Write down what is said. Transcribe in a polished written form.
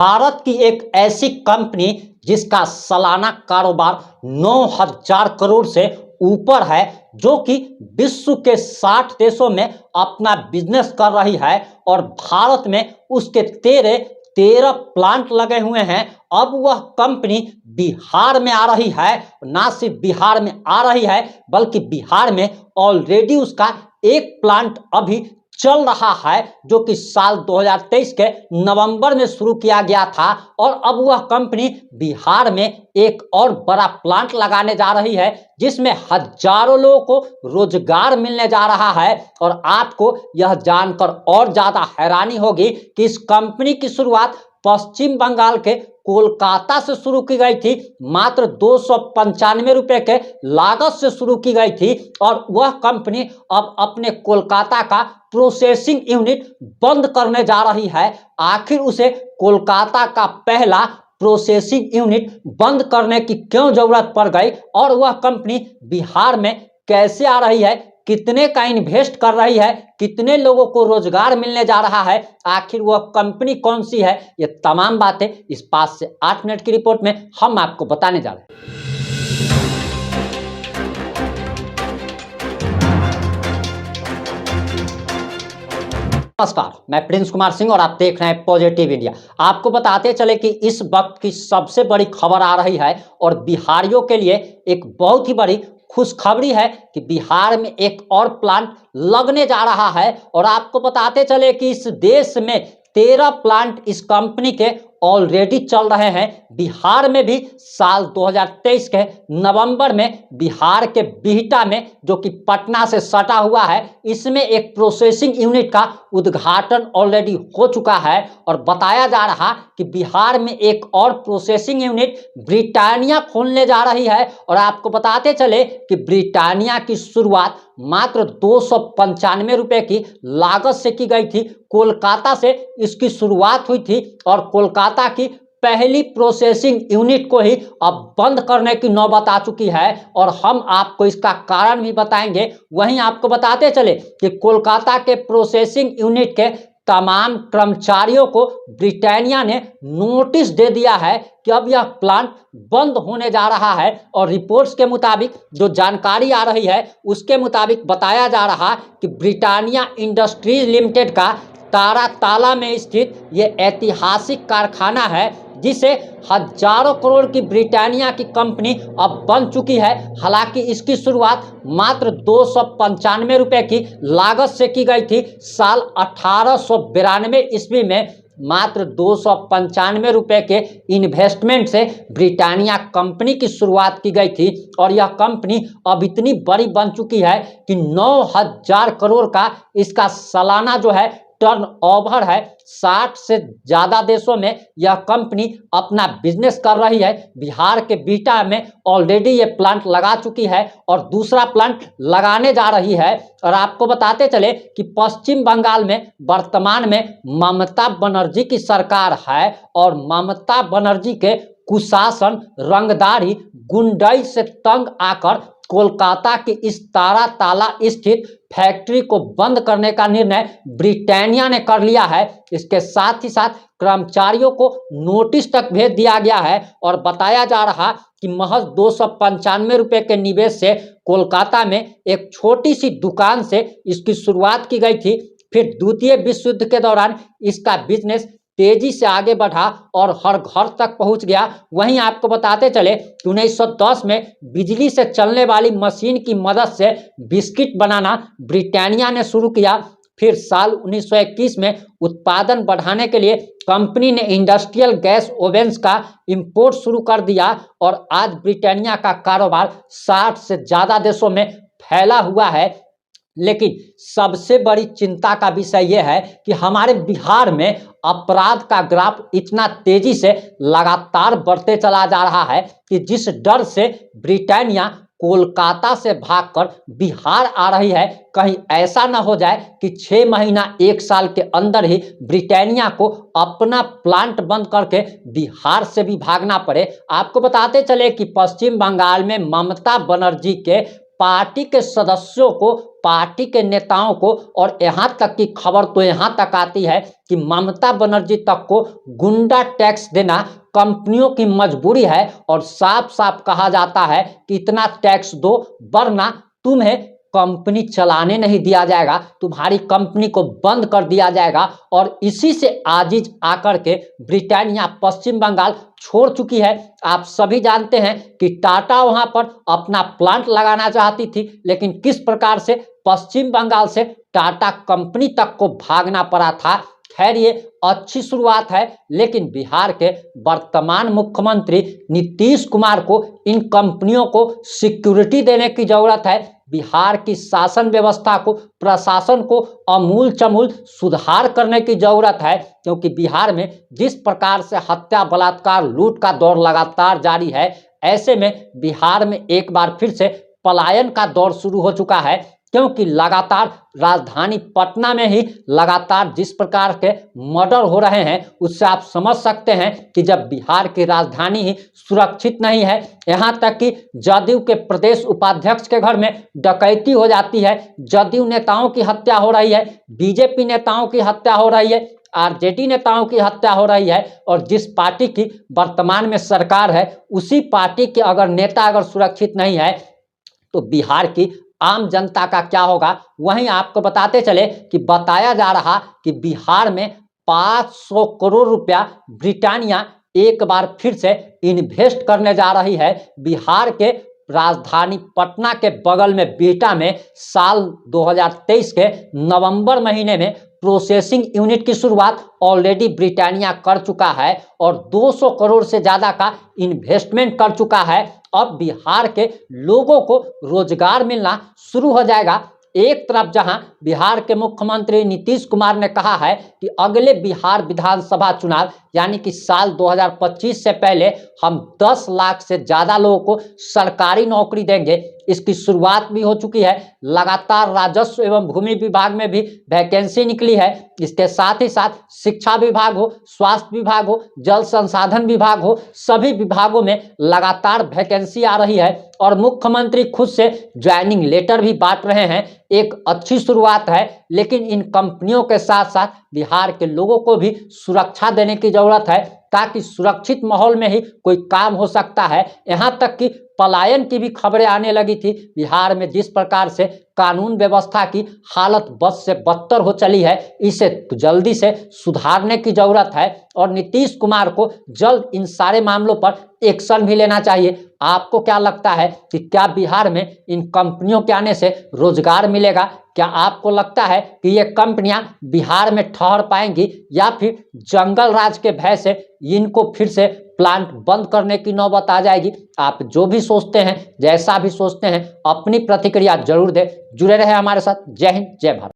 भारत की एक ऐसी कंपनी जिसका सालाना कारोबार 9,000 करोड़ से ऊपर है, जो कि विश्व के 60 देशों में अपना बिजनेस कर रही है और भारत में उसके 13 प्लांट लगे हुए हैं। अब वह कंपनी बिहार में आ रही है। ना सिर्फ बिहार में आ रही है बल्कि बिहार में ऑलरेडी उसका एक प्लांट अभी चल रहा है, जो कि साल 2023 के नवंबर में शुरू किया गया था। और अब वह कंपनी बिहार में एक और बड़ा प्लांट लगाने जा रही है, जिसमें हजारों लोगों को रोजगार मिलने जा रहा है। और आपको यह जानकर और ज्यादा हैरानी होगी कि इस कंपनी की शुरुआत पश्चिम बंगाल के कोलकाता से शुरू की गई थी। मात्र 295 रुपए के लागत से शुरू की गई थी और वह कंपनी अब अपने कोलकाता का प्रोसेसिंग यूनिट बंद करने जा रही है। आखिर उसे कोलकाता का पहला प्रोसेसिंग यूनिट बंद करने की क्यों जरूरत पड़ गई और वह कंपनी बिहार में कैसे आ रही है, कितने का इन्वेस्ट कर रही है, कितने लोगों को रोजगार मिलने जा रहा है, आखिर वह कंपनी कौन सी है, ये तमाम बातें इस 5 से 8 मिनट की रिपोर्ट में हम आपको बताने जा रहे हैं। नमस्कार, मैं प्रिंस कुमार सिंह और आप देख रहे हैं पॉजिटिव इंडिया। आपको बताते चले कि इस वक्त की सबसे बड़ी खबर आ रही है और बिहारियों के लिए एक बहुत ही बड़ी खुशखबरी है कि बिहार में एक और प्लांट लगने जा रहा है। और आपको बताते चले कि इस देश में 13 प्लांट इस कंपनी के ऑलरेडी चल रहे हैं। बिहार में भी साल 2023 के नवंबर में बिहार के बिहटा में, जो कि पटना से सटा हुआ है, इसमें एक प्रोसेसिंग यूनिट का उद्घाटन ऑलरेडी हो चुका है। और बताया जा रहा कि बिहार में एक और प्रोसेसिंग यूनिट ब्रिटानिया खोलने जा रही है। और आपको बताते चले कि ब्रिटानिया की शुरुआत मात्र 295 रुपए की लागत से की गई थी। कोलकाता से इसकी शुरुआत हुई थी और कोलकाता की पहली प्रोसेसिंग यूनिट को ही अब बंद करने की नौबत आ चुकी है और हम आपको इसका कारण भी बताएंगे। वहीं आपको बताते चले कि कोलकाता के प्रोसेसिंग यूनिट के तमाम कर्मचारियों को ब्रिटानिया ने नोटिस दे दिया है कि अब यह प्लांट बंद होने जा रहा है। और रिपोर्ट्स के मुताबिक, जो जानकारी आ रही है उसके मुताबिक बताया जा रहा कि ब्रिटानिया इंडस्ट्रीज लिमिटेड का ताराताला में स्थित यह ऐतिहासिक कारखाना है, जिसे हजारों करोड़ की ब्रिटानिया की कंपनी अब बन चुकी है। हालांकि इसकी शुरुआत मात्र 295 रुपए की लागत से की गई थी। साल 1892 ईस्वी में मात्र 295 रुपए के इन्वेस्टमेंट से ब्रिटानिया कंपनी की शुरुआत की गई थी। और यह कंपनी अब इतनी बड़ी बन चुकी है कि 9,000 करोड़ का इसका सालाना जो है टर्नओवर है। 60 से ज्यादा देशों में यह कंपनी अपना बिजनेस कर रही है। बिहार के बिहटा में ऑलरेडी ये प्लांट लगा चुकी है और दूसरा प्लांट लगाने जा रही है। और आपको बताते चले कि पश्चिम बंगाल में वर्तमान में ममता बनर्जी की सरकार है और ममता बनर्जी के कुशासन, रंगदारी, गुंडाई से तंग आकर कोलकाता की इस ताराताला स्थित फैक्ट्री को बंद करने का निर्णय ब्रिटानिया ने कर लिया है। इसके साथ ही साथ कर्मचारियों को नोटिस तक भेज दिया गया है और बताया जा रहा कि महज 295 रुपए के निवेश से कोलकाता में एक छोटी सी दुकान से इसकी शुरुआत की गई थी। फिर द्वितीय विश्व युद्ध के दौरान इसका बिजनेस तेजी से आगे बढ़ा और हर घर तक पहुंच गया। वहीं आपको बताते चले कि 1910 में बिजली से चलने वाली मशीन की मदद से बिस्किट बनाना ब्रिटानिया ने शुरू किया। फिर साल 1921 में उत्पादन बढ़ाने के लिए कंपनी ने इंडस्ट्रियल गैस ओवेंस का इंपोर्ट शुरू कर दिया और आज ब्रिटानिया का कारोबार 60 से ज्यादा देशों में फैला हुआ है। लेकिन सबसे बड़ी चिंता का विषय यह है कि हमारे बिहार में अपराध का ग्राफ इतना तेजी से लगातार बढ़ते चला जा रहा है कि जिस डर से ब्रिटानिया कोलकाता से भागकर बिहार आ रही है, कहीं ऐसा ना हो जाए कि 6 महीना 1 साल के अंदर ही ब्रिटानिया को अपना प्लांट बंद करके बिहार से भी भागना पड़े। आपको बताते चले कि पश्चिम बंगाल में ममता बनर्जी के पार्टी के सदस्यों को पार्टी के नेताओं को, और यहाँ तक की खबर तो यहाँ तक आती है कि ममता बनर्जी तक को गुंडा टैक्स देना कंपनियों की मजबूरी है, और साफ साफ कहा जाता है कि इतना टैक्स दो वरना तुम्हें कंपनी चलाने नहीं दिया जाएगा, तुम्हारी कंपनी को बंद कर दिया जाएगा। और इसी से आजिज आकर के ब्रिटानिया पश्चिम बंगाल छोड़ चुकी है। आप सभी जानते हैं कि टाटा वहां पर अपना प्लांट लगाना चाहती थी, लेकिन किस प्रकार से पश्चिम बंगाल से टाटा कंपनी तक को भागना पड़ा था। खैर ये अच्छी शुरुआत है, लेकिन बिहार के वर्तमान मुख्यमंत्री नीतीश कुमार को इन कंपनियों को सिक्योरिटी देने की जरूरत है। बिहार की शासन व्यवस्था को, प्रशासन को अमूल चमूल सुधार करने की जरूरत है, क्योंकि बिहार में जिस प्रकार से हत्या, बलात्कार, लूट का दौर लगातार जारी है, ऐसे में बिहार में एक बार फिर से पलायन का दौर शुरू हो चुका है। क्योंकि लगातार राजधानी पटना में ही लगातार जिस प्रकार के मर्डर हो रहे हैं, उससे आप समझ सकते हैं कि जब बिहार की राजधानी ही सुरक्षित नहीं है, यहाँ तक कि जदयू के प्रदेश उपाध्यक्ष के घर में डकैती हो जाती है, जदयू नेताओं की हत्या हो रही है, बीजेपी नेताओं की हत्या हो रही है, आरजेडी नेताओं की हत्या हो रही है, और जिस पार्टी की वर्तमान में सरकार है, उसी पार्टी के अगर नेता अगर सुरक्षित नहीं है तो बिहार की आम जनता का क्या होगा। वहीं आपको बताते चले कि बताया जा रहा कि बिहार में 500 करोड़ रुपया ब्रिटानिया एक बार फिर से इन्वेस्ट करने जा रही है। बिहार के राजधानी पटना के बगल में बिहटा में साल 2023 के नवंबर महीने में प्रोसेसिंग यूनिट की शुरुआत ऑलरेडी ब्रिटानिया कर चुका है और 200 करोड़ से ज़्यादा का इन्वेस्टमेंट कर चुका है। अब बिहार के लोगों को रोजगार मिलना शुरू हो जाएगा। एक तरफ जहां बिहार के मुख्यमंत्री नीतीश कुमार ने कहा है कि अगले बिहार विधानसभा चुनाव यानी कि साल 2025 से पहले हम 10 लाख से ज़्यादा लोगों को सरकारी नौकरी देंगे, इसकी शुरुआत भी हो चुकी है। लगातार राजस्व एवं भूमि विभाग में भी वैकेंसी निकली है। इसके साथ ही साथ शिक्षा विभाग हो, स्वास्थ्य विभाग हो, जल संसाधन विभाग हो, सभी विभागों में लगातार वैकेंसी आ रही है और मुख्यमंत्री खुद से ज्वाइनिंग लेटर भी बांट रहे हैं। एक अच्छी शुरुआत है, लेकिन इन कंपनियों के साथ साथ बिहार के लोगों को भी सुरक्षा देने की जरूरत है, ताकि सुरक्षित माहौल में ही कोई काम हो सकता है। यहाँ तक कि पलायन की भी खबरें आने लगी थी। बिहार में जिस प्रकार से कानून व्यवस्था की हालत बद से बदतर हो चली है, इसे जल्दी से सुधारने की जरूरत है और नीतीश कुमार को जल्द इन सारे मामलों पर एक्शन भी लेना चाहिए। आपको क्या लगता है कि क्या बिहार में इन कंपनियों के आने से रोजगार मिलेगा? क्या आपको लगता है कि ये कंपनियां बिहार में ठहर पाएंगी या फिर जंगल राज के भय से इनको फिर से प्लांट बंद करने की नौबत आ जाएगी? आप जो भी सोचते हैं, जैसा भी सोचते हैं, अपनी प्रतिक्रिया जरूर दें। जुड़े रहे हमारे साथ। जय हिंद, जय भारत।